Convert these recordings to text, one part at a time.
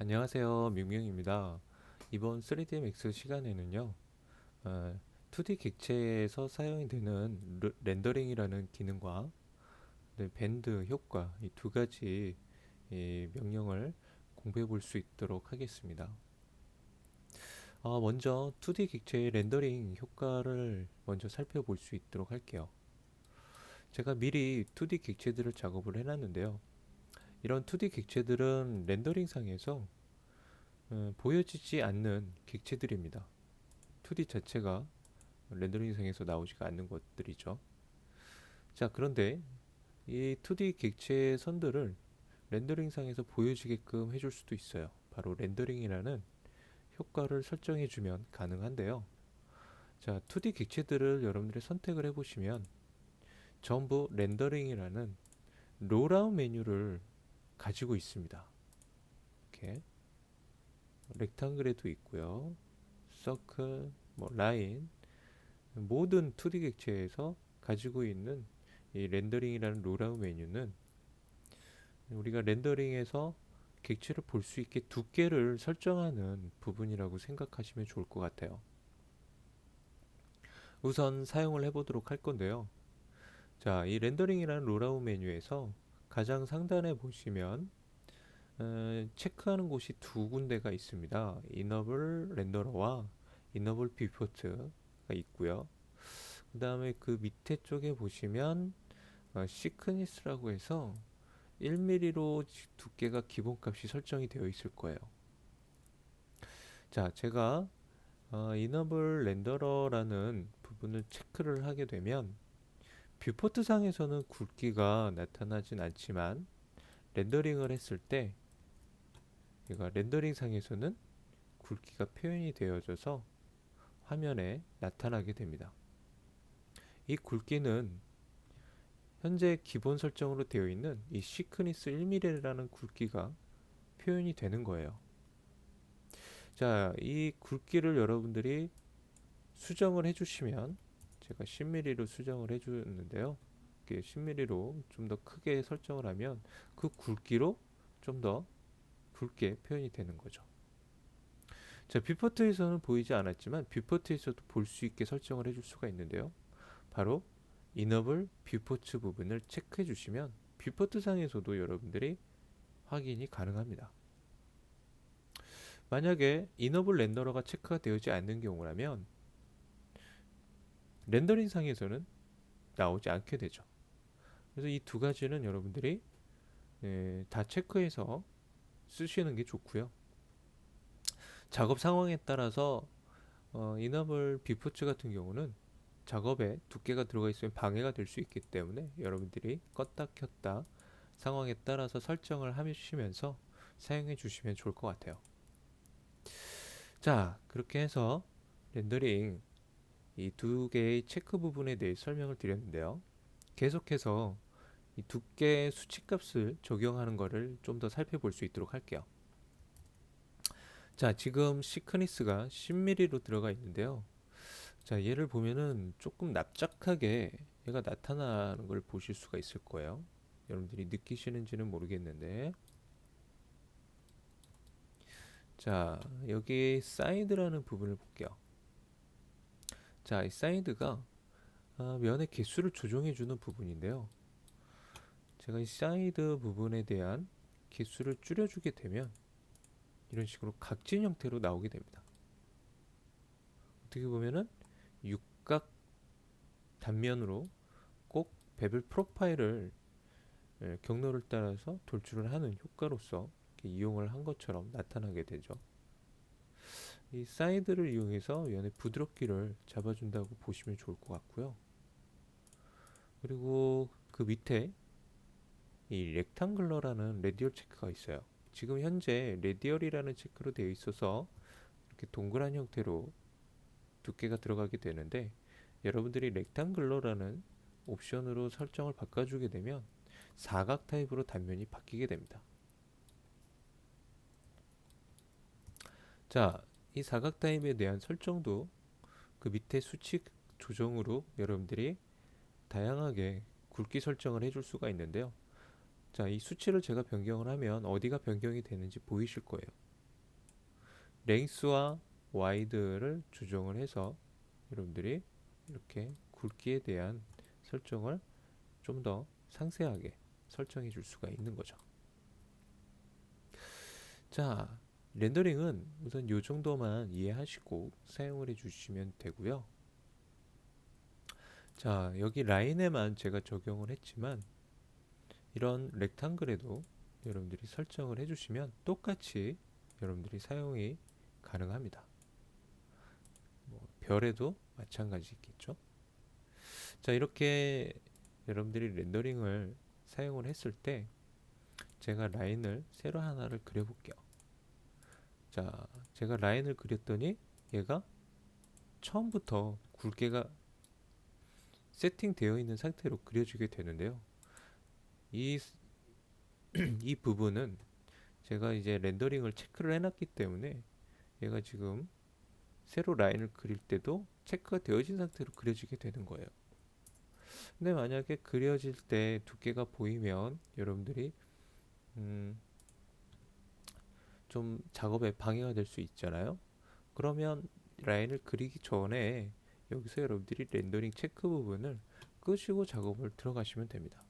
안녕하세요. 밍밍입니다. 이번 3DMX 시간에는요, 2D 객체에서 사용이 되는 렌더링이라는 기능과 밴드 효과 이 두 가지 이 명령을 공부해 볼 수 있도록 하겠습니다. 먼저 2D 객체의 렌더링 효과를 먼저 살펴볼 수 있도록 할게요. 제가 미리 2D 객체들을 작업을 해놨는데요. 이런 2D 객체들은 렌더링 상에서 보여지지 않는 객체들입니다. 2D 자체가 렌더링상에서 나오지가 않는 것들이죠. 자, 그런데 이 2D 객체의 선들을 렌더링상에서 보여지게끔 해줄 수도 있어요. 바로 렌더링이라는 효과를 설정해주면 가능한데요. 자, 2D 객체들을 여러분들이 선택을 해보시면 전부 렌더링이라는 롤아웃 메뉴를 가지고 있습니다. 이렇게 렉탱글에도 있고요. 서클, 라인, 모든 2D 객체에서 가지고 있는 이 렌더링이라는 롤아웃 메뉴는 우리가 렌더링에서 객체를 볼 수 있게 두께를 설정하는 부분이라고 생각하시면 좋을 것 같아요. 우선 사용을 해보도록 할 건데요. 자, 이 렌더링이라는 롤아웃 메뉴에서 가장 상단에 보시면 체크하는 곳이 두 군데가 있습니다. 이너블 렌더러와 이너블 뷰포트가 있고요. 그 다음에 그 밑에 쪽에 보시면 시크니스라고 해서 1mm로 두께가 기본값이 설정이 되어 있을 거예요. 자, 제가 이너블 렌더러라는 부분을 체크를 하게 되면 뷰포트 상에서는 굵기가 나타나진 않지만 렌더링을 했을 때 얘가 렌더링 상에서는 굵기가 표현이 되어져서 화면에 나타나게 됩니다. 이 굵기는 현재 기본 설정으로 되어 있는 이 시크니스 1mm라는 굵기가 표현이 되는 거예요. 자, 이 굵기를 여러분들이 수정을 해주시면 제가 10mm로 수정을 해주는데요. 10mm로 좀 더 크게 설정을 하면 그 굵기로 좀 더 굵게 표현이 되는 거죠. 자, 뷰포트에서는 보이지 않았지만 뷰포트에서도 볼 수 있게 설정을 해줄 수가 있는데요. 바로 이너블 뷰포트 부분을 체크해 주시면 뷰포트 상에서도 여러분들이 확인이 가능합니다. 만약에 이너블 렌더러가 체크가 되지 않는 경우라면 렌더링 상에서는 나오지 않게 되죠. 그래서 이 두 가지는 여러분들이 다 체크해서 쓰시는 게 좋고요. 작업 상황에 따라서 이너블 뷰포츠 같은 경우는 작업에 두께가 들어가 있으면 방해가 될 수 있기 때문에 여러분들이 껐다 켰다 상황에 따라서 설정을 하시면서 사용해 주시면 좋을 것 같아요. 자, 그렇게 해서 렌더링 이 두 개의 체크 부분에 대해 설명을 드렸는데요. 계속해서 이 두께 수치값을 적용하는 것을 좀 더 살펴볼 수 있도록 할게요. 자, 지금 시크니스가 10mm로 들어가 있는데요. 자, 얘를 보면은 조금 납작하게 얘가 나타나는 걸 보실 수가 있을 거예요. 여러분들이 느끼시는지는 모르겠는데, 자, 여기 사이드라는 부분을 볼게요. 자, 이 사이드가 면의 개수를 조정해 주는 부분인데요. 제가 이 사이드 부분에 대한 개수를 줄여주게 되면 이런 식으로 각진 형태로 나오게 됩니다. 어떻게 보면은 육각 단면으로 꼭 베벨 프로파일을 경로를 따라서 돌출을 하는 효과로서 이용을 한 것처럼 나타나게 되죠. 이 사이드를 이용해서 면의 부드럽기를 잡아준다고 보시면 좋을 것 같고요. 그리고 그 밑에 이 렉탱글러라는 레디얼 체크가 있어요. 지금 현재 레디얼이라는 체크로 되어 있어서 이렇게 동그란 형태로 두께가 들어가게 되는데 여러분들이 렉탱글러라는 옵션으로 설정을 바꿔주게 되면 사각 타입으로 단면이 바뀌게 됩니다. 자, 이 사각 타입에 대한 설정도 그 밑에 수치 조정으로 여러분들이 다양하게 굵기 설정을 해줄 수가 있는데요. 자, 이 수치를 제가 변경을 하면 어디가 변경이 되는지 보이실 거예요. 랭스와 와이드를 조정을 해서 여러분들이 이렇게 굵기에 대한 설정을 좀 더 상세하게 설정해 줄 수가 있는 거죠. 자, 렌더링은 우선 이 정도만 이해하시고 사용을 해 주시면 되고요. 자, 여기 라인에만 제가 적용을 했지만 이런 렉탱글에도 여러분들이 설정을 해 주시면 똑같이 여러분들이 사용이 가능합니다. 뭐 별에도 마찬가지겠죠. 자, 이렇게 여러분들이 렌더링을 사용을 했을 때 제가 라인을 새로 하나를 그려볼게요. 자, 제가 라인을 그렸더니 얘가 처음부터 굵게가 세팅되어 있는 상태로 그려지게 되는데요. 이, 이 부분은 제가 이제 렌더링을 체크를 해놨기 때문에 얘가 지금 새로 라인을 그릴 때도 체크가 되어진 상태로 그려지게 되는 거예요. 근데 만약에 그려질 때 두께가 보이면 여러분들이 음, 좀 작업에 방해가 될 수 있잖아요. 그러면 라인을 그리기 전에 여기서 여러분들이 렌더링 체크 부분을 끄시고 작업을 들어가시면 됩니다.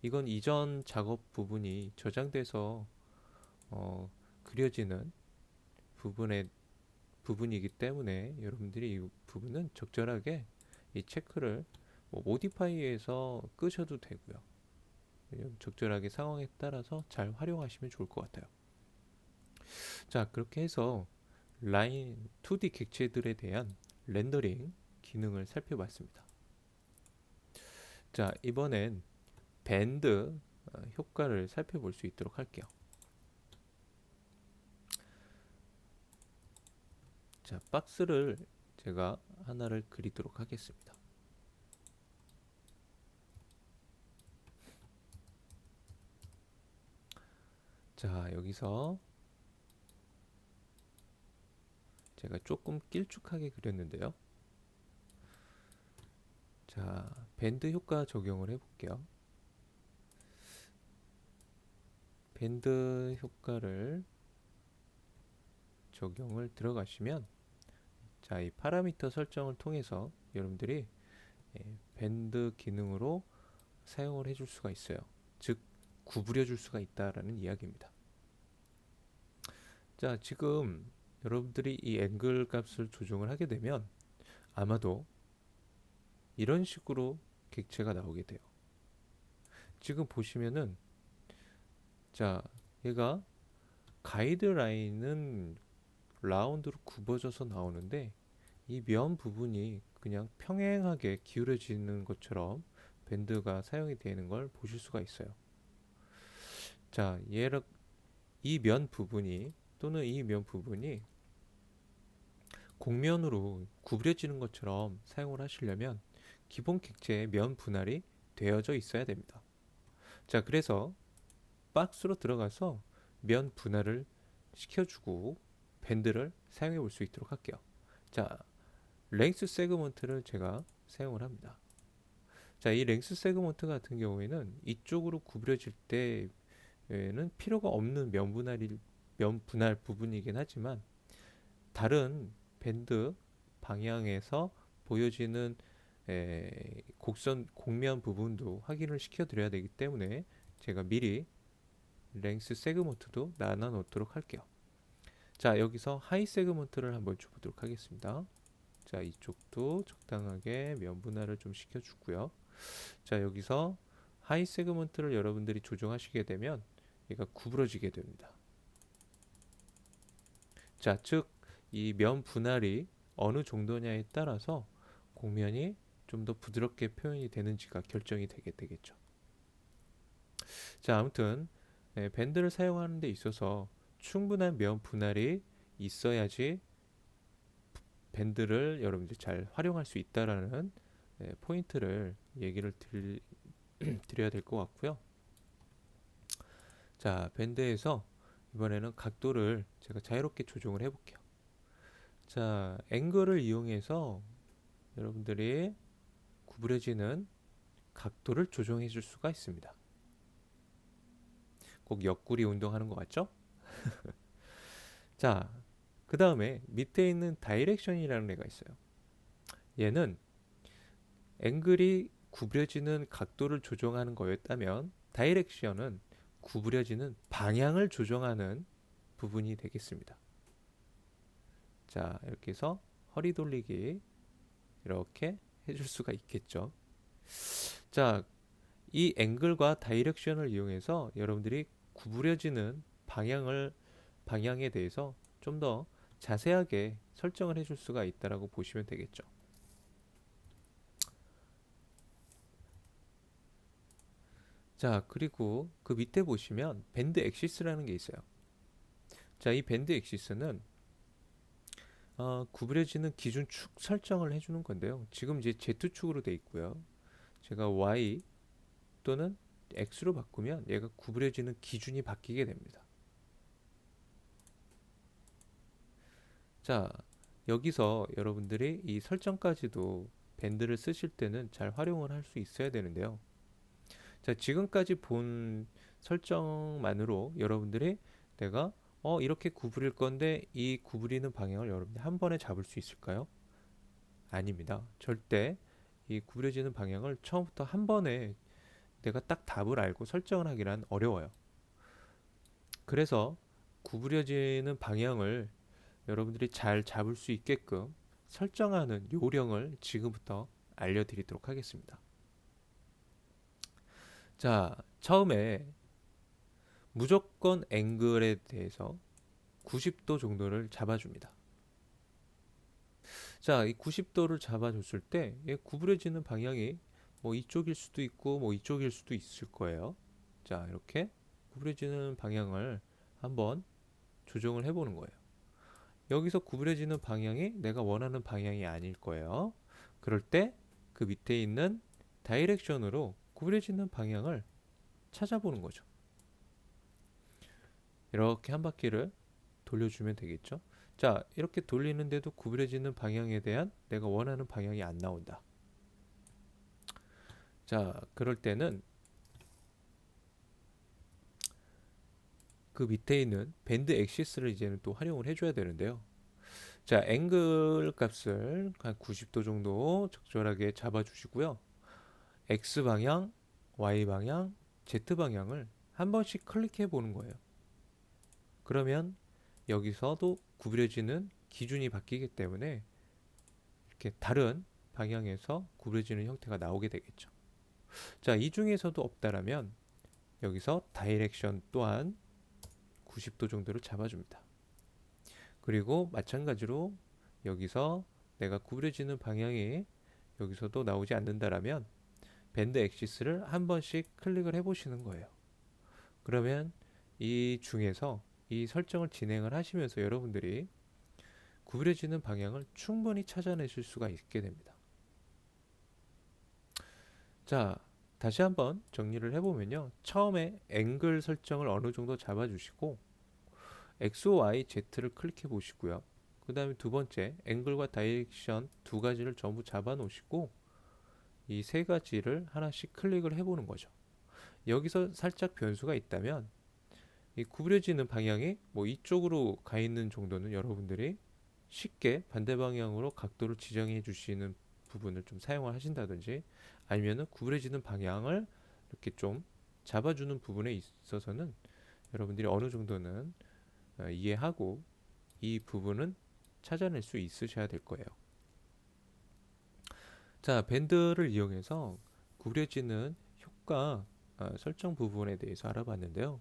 이건 이전 작업 부분이 저장돼서 그려지는 부분이기 때문에 여러분들이 이 부분은 적절하게 이 체크를 뭐 모디파이에서 끄셔도 되고요. 적절하게 상황에 따라서 잘 활용하시면 좋을 것 같아요. 자, 그렇게 해서 라인 2D 객체들에 대한 렌더링 기능을 살펴봤습니다. 자, 이번엔 밴드 효과를 살펴볼 수 있도록 할게요. 자, 박스를 제가 하나를 그리도록 하겠습니다. 자, 여기서 제가 조금 길쭉하게 그렸는데요. 자, 밴드 효과 적용을 해볼게요. 밴드 효과를 적용을 들어가시면 자, 이 파라미터 설정을 통해서 여러분들이 밴드 기능으로 사용을 해줄 수가 있어요. 즉 구부려 줄 수가 있다라는 이야기입니다. 자, 지금 여러분들이 이 앵글 값을 조정을 하게 되면 아마도 이런 식으로 객체가 나오게 돼요. 지금 보시면은 자, 얘가 가이드라인은 라운드로 굽어져서 나오는데 이 면 부분이 그냥 평행하게 기울어지는 것처럼 밴드가 사용이 되는 걸 보실 수가 있어요. 자, 얘를 이 면 부분이 또는 이 면 부분이 곡면으로 구부려지는 것처럼 사용을 하시려면 기본 객체의 면 분할이 되어져 있어야 됩니다. 자, 그래서 박스로 들어가서 면 분할을 시켜주고 밴드를 사용해 볼 수 있도록 할게요. 자, 랭스 세그먼트를 제가 사용을 합니다. 자, 이 랭스 세그먼트 같은 경우에는 이쪽으로 구부려질 때에는 필요가 없는 면 분할 부분이긴 하지만 다른 밴드 방향에서 보여지는 곡면 부분도 확인을 시켜 드려야 되기 때문에 제가 미리 랭스 세그먼트도 나눠 놓도록 할게요. 자, 여기서 하이 세그먼트를 한번 줘보도록 하겠습니다. 자, 이쪽도 적당하게 면 분할을 좀 시켜주고요. 자, 여기서 하이 세그먼트를 여러분들이 조정하시게 되면 얘가 구부러지게 됩니다. 자, 즉 이 면 분할이 어느 정도냐에 따라서 곡면이 좀 더 부드럽게 표현이 되는지가 결정이 되게 되겠죠. 자, 아무튼 밴드를 사용하는 데 있어서 충분한 면 분할이 있어야지 밴드를 여러분들이 잘 활용할 수 있다라는 포인트를 얘기를 드려야 될 것 같고요. 자, 밴드에서 이번에는 각도를 제가 자유롭게 조정을 해볼게요. 자, 앵글을 이용해서 여러분들이 구부려지는 각도를 조정해 줄 수가 있습니다. 꼭 옆구리 운동하는 것 같죠? 자, 그 다음에 밑에 있는 다이렉션이라는 애가 있어요. 얘는 앵글이 구부려지는 각도를 조정하는 거였다면 다이렉션은 구부려지는 방향을 조정하는 부분이 되겠습니다. 자, 이렇게 해서 허리 돌리기 이렇게 해줄 수가 있겠죠. 자, 이 앵글과 다이렉션을 이용해서 여러분들이 구부려지는 방향에 대해서 좀 더 자세하게 설정을 해줄 수가 있다라고 보시면 되겠죠. 자, 그리고 그 밑에 보시면 밴드 엑시스라는 게 있어요. 자, 이 밴드 엑시스는 구부려지는 기준 축 설정을 해주는 건데요. 지금 이제 Z축으로 돼 있고요. 제가 Y 또는 X로 바꾸면 얘가 구부려지는 기준이 바뀌게 됩니다. 자, 여기서 여러분들이 이 설정까지도 밴드를 쓰실 때는 잘 활용을 할 수 있어야 되는데요. 자, 지금까지 본 설정만으로 여러분들이 내가 이렇게 구부릴 건데 이 구부리는 방향을 여러분들이 한 번에 잡을 수 있을까요? 아닙니다. 절대 이 구부려지는 방향을 처음부터 한 번에 내가 딱 답을 알고 설정을 하기란 어려워요. 그래서 구부려지는 방향을 여러분들이 잘 잡을 수 있게끔 설정하는 요령을 지금부터 알려드리도록 하겠습니다. 자, 처음에 무조건 앵글에 대해서 90도 정도를 잡아줍니다. 자, 이 90도를 잡아줬을 때 구부려지는 방향이 뭐 이쪽일 수도 있고 뭐 이쪽일 수도 있을 거예요. 자, 이렇게 구부려지는 방향을 한번 조정을 해보는 거예요. 여기서 구부려지는 방향이 내가 원하는 방향이 아닐 거예요. 그럴 때 그 밑에 있는 다이렉션으로 구부려지는 방향을 찾아보는 거죠. 이렇게 한 바퀴를 돌려주면 되겠죠. 자, 이렇게 돌리는데도 구부려지는 방향에 대한 내가 원하는 방향이 안 나온다. 자, 그럴 때는 그 밑에 있는 밴드 엑시스를 이제는 또 활용을 해줘야 되는데요. 자, 앵글 값을 한 90도 정도 적절하게 잡아주시고요. X 방향, Y 방향, Z 방향을 한 번씩 클릭해 보는 거예요. 그러면 여기서도 구부려지는 기준이 바뀌기 때문에 이렇게 다른 방향에서 구부려지는 형태가 나오게 되겠죠. 자, 이 중에서도 없다라면 여기서 다이렉션 또한 90도 정도를 잡아줍니다. 그리고 마찬가지로 여기서 내가 구부려지는 방향이 여기서도 나오지 않는다라면 밴드 엑시스를 한 번씩 클릭을 해보시는 거예요. 그러면 이 중에서 이 설정을 진행을 하시면서 여러분들이 구부려지는 방향을 충분히 찾아내실 수가 있게 됩니다. 자, 다시 한번 정리를 해보면요. 처음에 앵글 설정을 어느 정도 잡아주시고 X, Y, Z를 클릭해 보시고요. 그 다음에 두 번째 앵글과 다이렉션 두 가지를 전부 잡아 놓으시고 이 세 가지를 하나씩 클릭을 해보는 거죠. 여기서 살짝 변수가 있다면 이 구부려지는 방향이 뭐 이쪽으로 가 있는 정도는 여러분들이 쉽게 반대 방향으로 각도를 지정해 주시는 부분을 좀 사용을 하신다든지 아니면은 구부려지는 방향을 이렇게 좀 잡아주는 부분에 있어서는 여러분들이 어느 정도는 이해하고 이 부분은 찾아낼 수 있으셔야 될 거예요. 자, 밴드를 이용해서 구부려지는 효과 설정 부분에 대해서 알아봤는데요.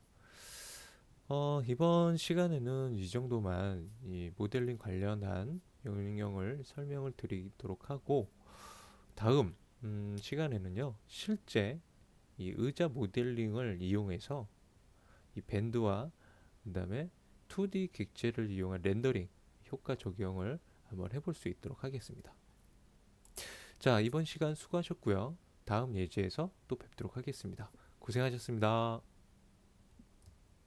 이번 시간에는 이 정도만 이 모델링 관련한 명령을 설명을 드리도록 하고 다음 시간에는요 실제 이 의자 모델링을 이용해서 이 밴드와 그 다음에 2D 객체를 이용한 렌더링 효과 적용을 한번 해볼 수 있도록 하겠습니다. 자, 이번 시간 수고하셨고요. 다음 예제에서 또 뵙도록 하겠습니다. 고생하셨습니다.